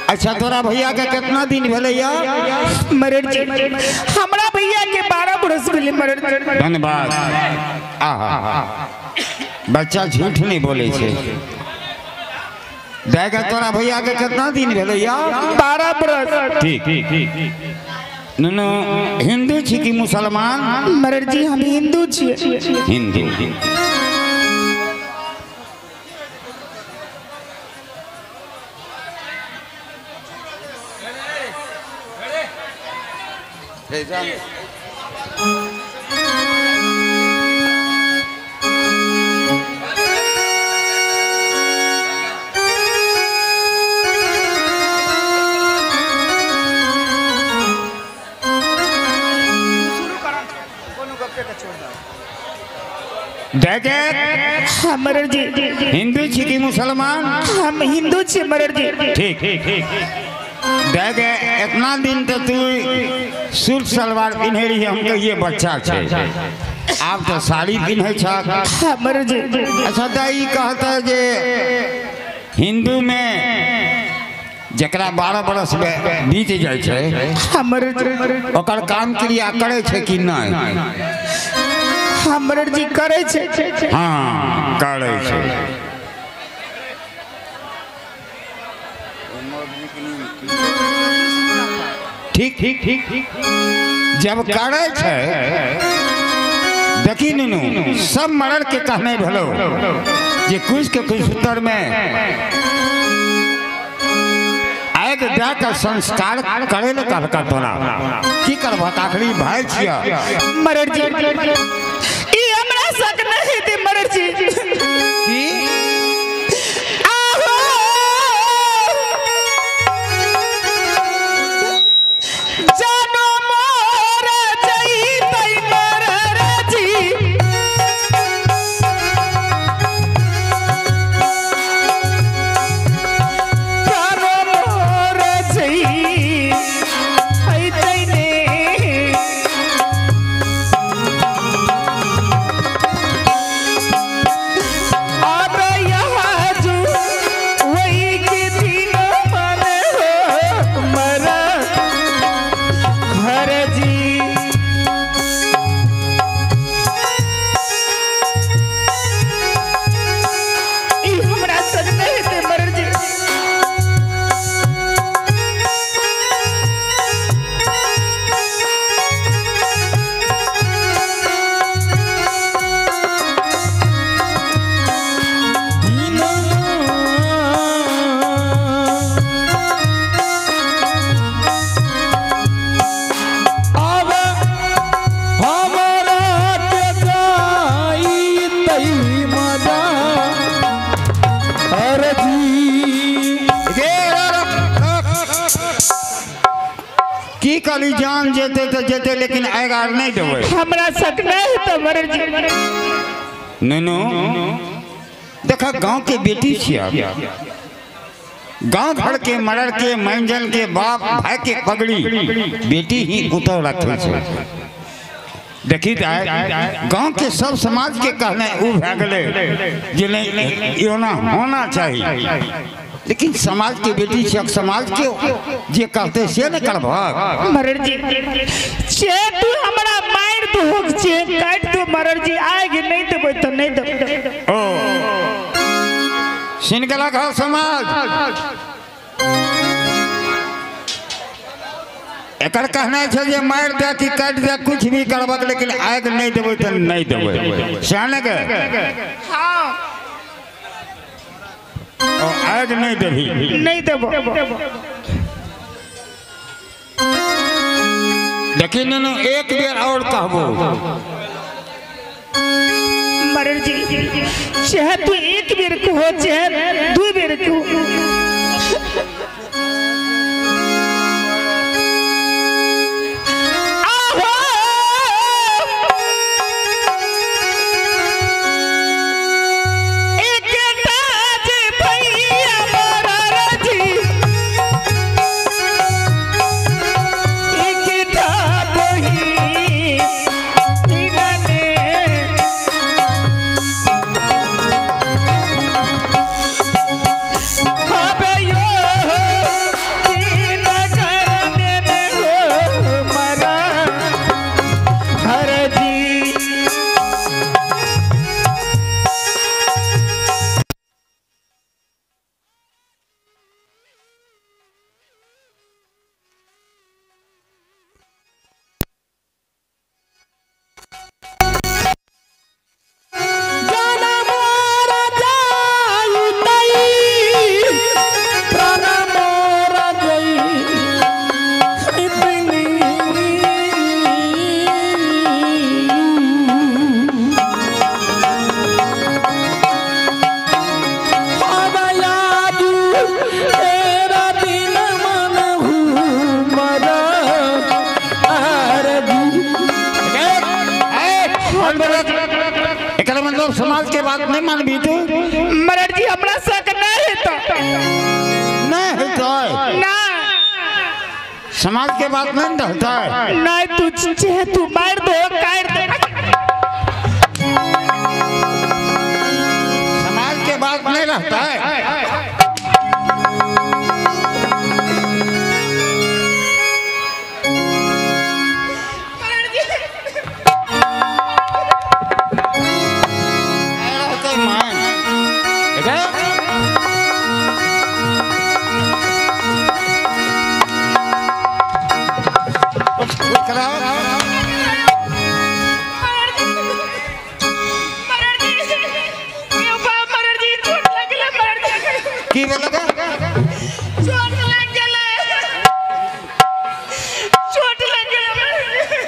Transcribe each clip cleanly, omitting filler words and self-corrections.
अच्छा तोरा भैया के कितना दिन भेले या? मरड़ जी हमरा भैया के 12 बरस भेले मरड़। धन्यवाद। आहा बच्चा झूठ नहीं बोले छे। देगा तोरा भैया के कितना दिन भेले या? 12 बरस। ठीक नुनु हिंदू छी कि मुसलमान? मरड़ जी हम हिंदू छी। हिंदू। मरड़ जी हिंदू छी कि मुसलमान? हम हिंदू छी मरड़ जी। ठीक देखे इतना दिन तो तू सूट सलवार पिन्हे रही हम कहिए बच्चा छे आप तो साड़ी पिन्हे छ। मरड़ जी अच्छा दाई कहता जे हिंदू में जकरा 12 बरस बीत जाए छे मरड़ जी ओकर काम क्रिया करे छे कि नहीं? मरड़ जी करे छे। हाँ करे छे। ठीक जब करे छे देखी नुनु सब मरड़ के कहने भलो जे कुछ के कुछ उत्तर में आग जाकर संस्कार करे ले कह कर तोरा की करबा आखिरी भाई छिया। मरड़ जी ई हमरा सक नहीं थी मरड़ जी। की कली जान जेते तो जेते लेकिन आगार नहीं देवे हमरा सक नहीं तो मरड़ जी। ननु देखा गांव के बेटी छिया गांव घर के मरड़ के मंजन के बाप भाई के पगड़ी बेटी ही उतर रखे छे। देखी गांव के सब समाज के कहने उ भे गेले जे नहीं योना होना चाहिए लेकिन समाज के बेटी छक समाज के जे कहते से न करबा। मरड़ जी छे तू हमरा मार दो छे काट दो मरड़ जी आगे नहीं देबे तो नहीं देबे। ओ सिनगला का समाज एकर कहना छे जे मार दे कि काट दे कुछ भी करबक लेकिन आग नहीं देबे तो नहीं देबे शान के। हां आग नहीं देबी नहीं देबो। लेकिन एक बेर और कहबो मरड़ जी चाहे तू एक बेर कहो चाहे 2 बेर कहो तेरा दिन मन मरा आरजी मतलब समाज के बात नहीं मान भी तू मरड़ जी हमरा शक नहीं तो नहीं तो ना समाज के बात नहीं रहता है नहीं तू चाहे तू मार दो काट दे समाज के बात नहीं रहता है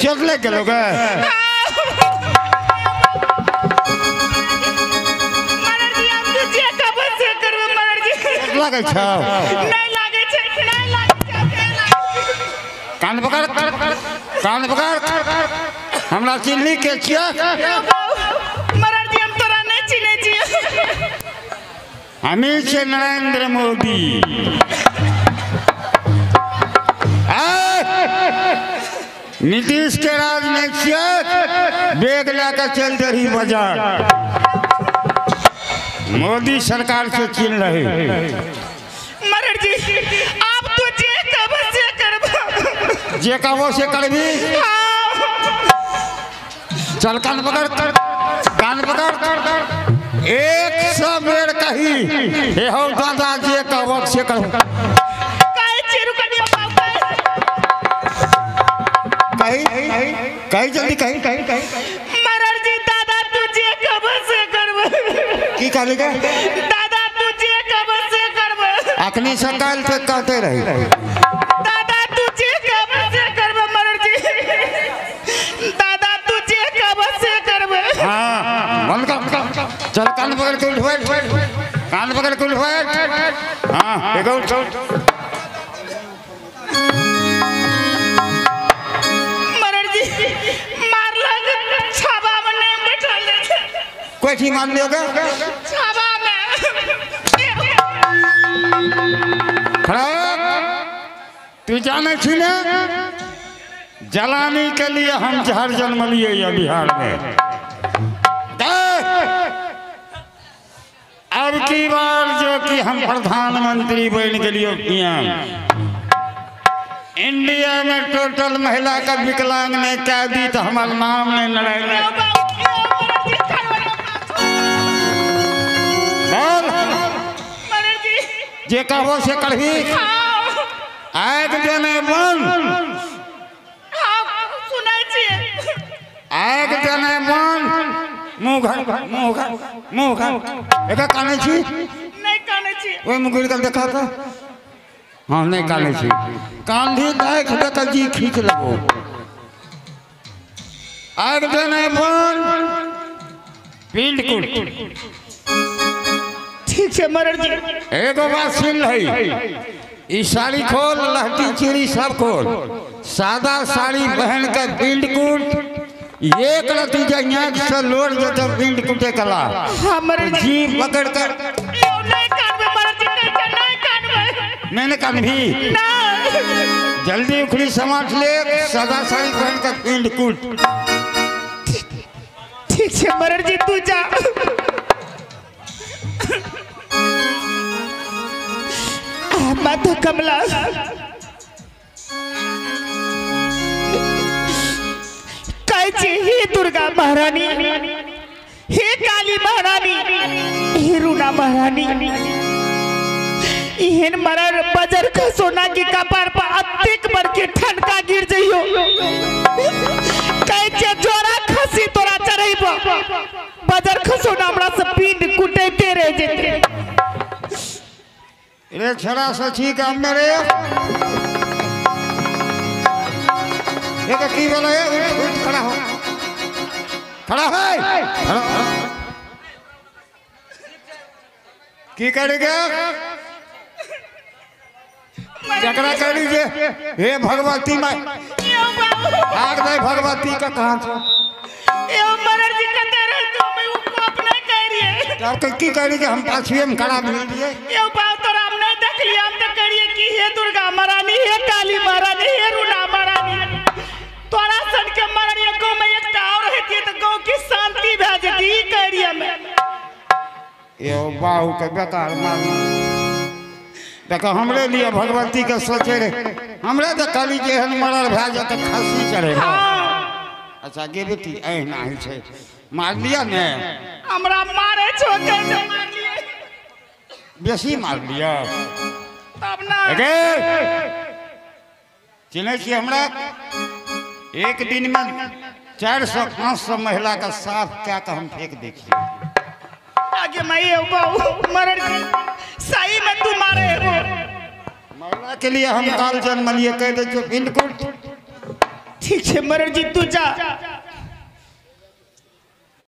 चोट लग गया लगे कान पकड़ कान पकड़ हमरा चिन्ह के छिया अमित से नरेंद्र मोदी नीतीश के राजनीतिक बेग लेकर चल रही बाजार मोदी सरकार से चिन रहे मरड़ जी आप तो जे कबो से करबी चल कान पकड़ एक सब बेर कही हे हो दादा जे कबो से कर कही जल्दी कही मरड़ जी दादा तुझे कब से करब की कहेगा दादा तुझे कब से करब अखनी संगाल पे कहते रही दादा तुझे कब से करब मरड़ जी दादा तुझे कब से करब हां बंद कर चल कान पकड़ के उठ कान पकड़ के उठ हां देखो कोई ठीक मान लियोगा तू जाने छी ना जलाने के लिए हम जहर जन्म लिए या बिहार में अब की बार जो कि हम प्रधानमंत्री बन के लिए इंडिया में टोटल महिला का विकलांग ने कह दी तो हमारा नाम नहीं लड़ाएगा जे कहो से करही आग जने बन आग जने बन मुंह एका काने छी नहीं काने छी ओए मुंह गिर कर देखा था हां नहीं काने छी कांधी देख देख जी खींच लगो आग जने बन पिंड कुट ठीक है मरड़ जी एगो बात सुन लही ई साड़ी खोल लहटी चूड़ी सब खोल सादा साड़ी पहन के पिंड कुट एक रति जइया से लोड जब पिंड कुटे कला हमर जी पकड़ कर नहीं काटबे मरड़ जी नहीं काटबे मैंने कान भी ना जल्दी उखड़ी समाज ले सादा साड़ी पहन के पिंड कुट ठीक है मरड़ जी तू जा माता कमला कैसे हे दुर्गा महारानी हे काली महारानी हे रूना महारानी इहन मरर बजर का सोना की कपार पर अतिक बर के ठनका गिर जइयो कैसे जोरा खसी तोरा चढ़ैबो बजर का सोना हमरा से पिंड कुटैते रह जेते रे छड़ा सची काम मेरे एक की बोला है उठ खड़ा हो की करेगा जकरा कह लीजिए हे भगवती माई यो बाबू आग दे भगवती का कहां छो यो मरर जी कहते रहे तो मैं उसको अपना कह रही है क्या की कह रही हम पाछुए में खड़ा भेल दिए यो बाबू तो हम नहीं देख लिया हम तो कह रही है कि हे दुर्गा महारानी हे काली महारानी हे रुना महारानी तोरा सन के महारानी को में एक और रहती तो गांव की शांति भे जती कह रही है मैं यो बाहु के बेकार मार देखो हमरे लिए भगवती के सोचे रे हमरे तो काली जे हन मरल भे जात खसी चढ़े अच्छा गे बेटी एहना ही छे मार लिया ने हमरा मारे छोके से मार लिए बेसी मार लिया तब ना गे चिन्हे छी हमरा एक दिन में 400-500 महिला का साफ क्या का हम फेंक देखिए आगे मैं ये बाबू मरर जी सही में तू मारे हो महिला के लिए हम काल जन्म लिए कह दे जो बिल्कुल ठीक है मरर जी तू जा